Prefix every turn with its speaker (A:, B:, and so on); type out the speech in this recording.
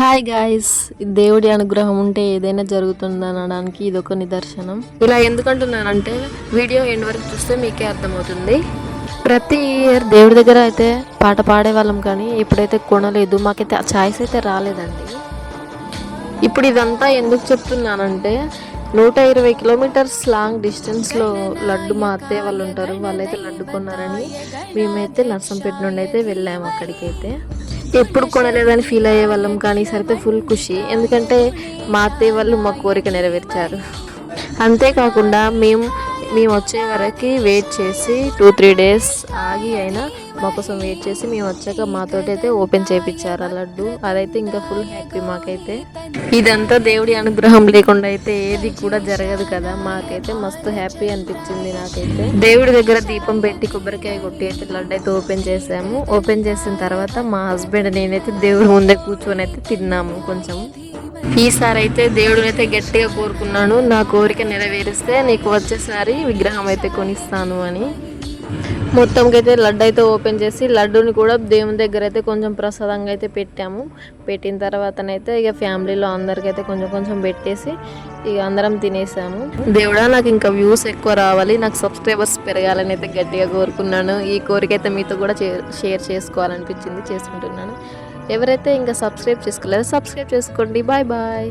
A: Hi guys, దేవుడి అనుగ్రహం ఉంటే ఏదైనా జరుగుతుందనడానికి ఇదొక నిదర్శనం. ఇలా ఎందుకంటున్నానంటే వీడియో ఎండ్ వరకు చూస్తే మీకే అర్థమవుతుంది. ప్రతి ఇయర్ దేవుడి దగ్గర అయితే పాట పాడేవాళ్ళం, కానీ ఇప్పుడైతే కొనలేదు. మాకైతే ఆ ఛాయిస్ అయితే రాలేదండి. ఇప్పుడు ఇదంతా ఎందుకు చెప్తున్నానంటే 120 కిలోమీటర్స్ లాంగ్ డిస్టెన్స్లో లడ్డు మా అత్తయ్య వాళ్ళు ఉంటారు, వాళ్ళైతే లడ్డు కొన్నారని మేమైతే నర్సంపేట నుండి అయితే వెళ్ళాము. అక్కడికైతే ఎప్పుడు కొనలేదని ఫీల్ అయ్యే వాళ్ళం, కానీ ఈసారి ఫుల్ ఖుషి. ఎందుకంటే మా అత్తయ్య వాళ్ళు మా కోరిక నెరవేర్చారు. అంతేకాకుండా మేము వచ్చే వరకు వెయిట్ చేసి 2-3 డేస్ ఆగి అయినా మా కోసం వెయిట్ చేసి మేము వచ్చాక మాతోటి అయితే ఓపెన్ చేయించారు ఆ లడ్డు. అదైతే ఇంకా ఫుల్ హ్యాపీ మాకైతే. ఇదంతా దేవుడి అనుగ్రహం లేకుండా అయితే ఏది కూడా జరగదు కదా. మాకైతే మస్తు హ్యాపీ అనిపించింది నాకైతే. దేవుడి దగ్గర దీపం పెట్టి కొబ్బరికాయ కొట్టి అయితే లడ్డు అయితే ఓపెన్ చేసాము. ఓపెన్ చేసిన తర్వాత మా హస్బెండ్ నేనైతే దేవుడి ముందే కూర్చొని అయితే తిన్నాము కొంచెం. ఈసారి అయితే దేవుడిని అయితే గట్టిగా కోరుకున్నాను, నా కోరిక నెరవేరిస్తే నీకు వచ్చేసారి విగ్రహం అయితే కొనిస్తాను అని. మొత్తంకైతే లడ్డు అయితే ఓపెన్ చేసి లడ్డుని కూడా దేవుని దగ్గర అయితే కొంచెం ప్రసాదంగా అయితే పెట్టాము. పెట్టిన తర్వాతనైతే ఇక ఫ్యామిలీలో అందరికైతే కొంచెం కొంచెం పెట్టేసి ఇక అందరం తినేసాము. దేవుడా, నాకు ఇంకా వ్యూస్ ఎక్కువ రావాలి, నాకు సబ్స్క్రైబర్స్ పెరగాలని అయితే గట్టిగా కోరుకున్నాను. ఈ కోరిక అయితే మీతో కూడా షేర్ చేసుకోవాలనిపించింది, చేసుకుంటున్నాను. ఎవరైతే ఇంకా సబ్స్క్రైబ్ చేసుకోలేదో సబ్స్క్రైబ్ చేసుకోండి. Bye bye.